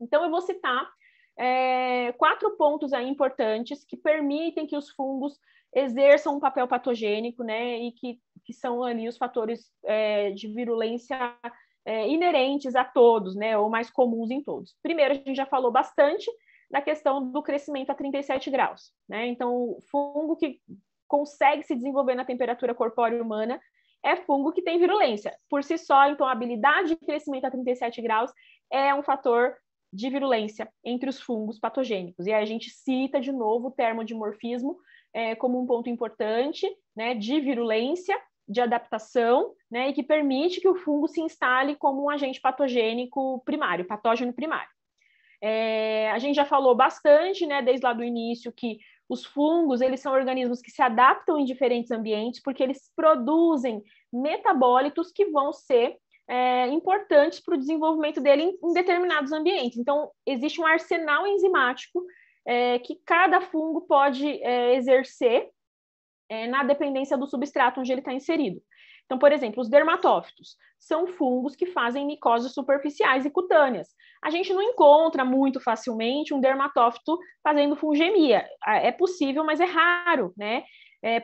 Então, eu vou citar 4 pontos aí importantes que permitem que os fungos exerçam um papel patogênico, né, e que são ali os fatores de virulência inerentes a todos, né, ou mais comuns em todos. Primeiro, a gente já falou bastante da questão do crescimento a 37 graus, né? Então, o fungo que consegue se desenvolver na temperatura corpórea humana é fungo que tem virulência. Por si só, então, a habilidade de crescimento a 37 graus é um fator de virulência entre os fungos patogênicos. E aí a gente cita de novo o termodimorfismo como um ponto importante, né, de virulência, de adaptação, né, e que permite que o fungo se instale como um agente patogênico primário, patógeno primário. A gente já falou bastante, né, desde lá do início, que os fungos, eles são organismos que se adaptam em diferentes ambientes porque eles produzem metabólitos que vão ser importantes para o desenvolvimento dele em determinados ambientes. Então, existe um arsenal enzimático que cada fungo pode exercer na dependência do substrato onde ele está inserido. Então, por exemplo, os dermatófitos são fungos que fazem micoses superficiais e cutâneas. A gente não encontra muito facilmente um dermatófito fazendo fungemia. É possível, mas é raro, né?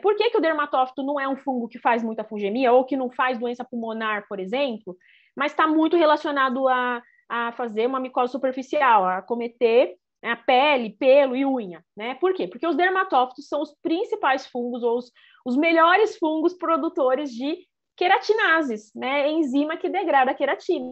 Por que o dermatófito não é um fungo que faz muita fungemia ou que não faz doença pulmonar, por exemplo, mas está muito relacionado a fazer uma micose superficial, a acometer a pele, pelo e unha, né? Por quê? Porque os dermatófitos são os principais fungos ou os melhores fungos produtores de queratinases, né? Enzima que degrada a queratina.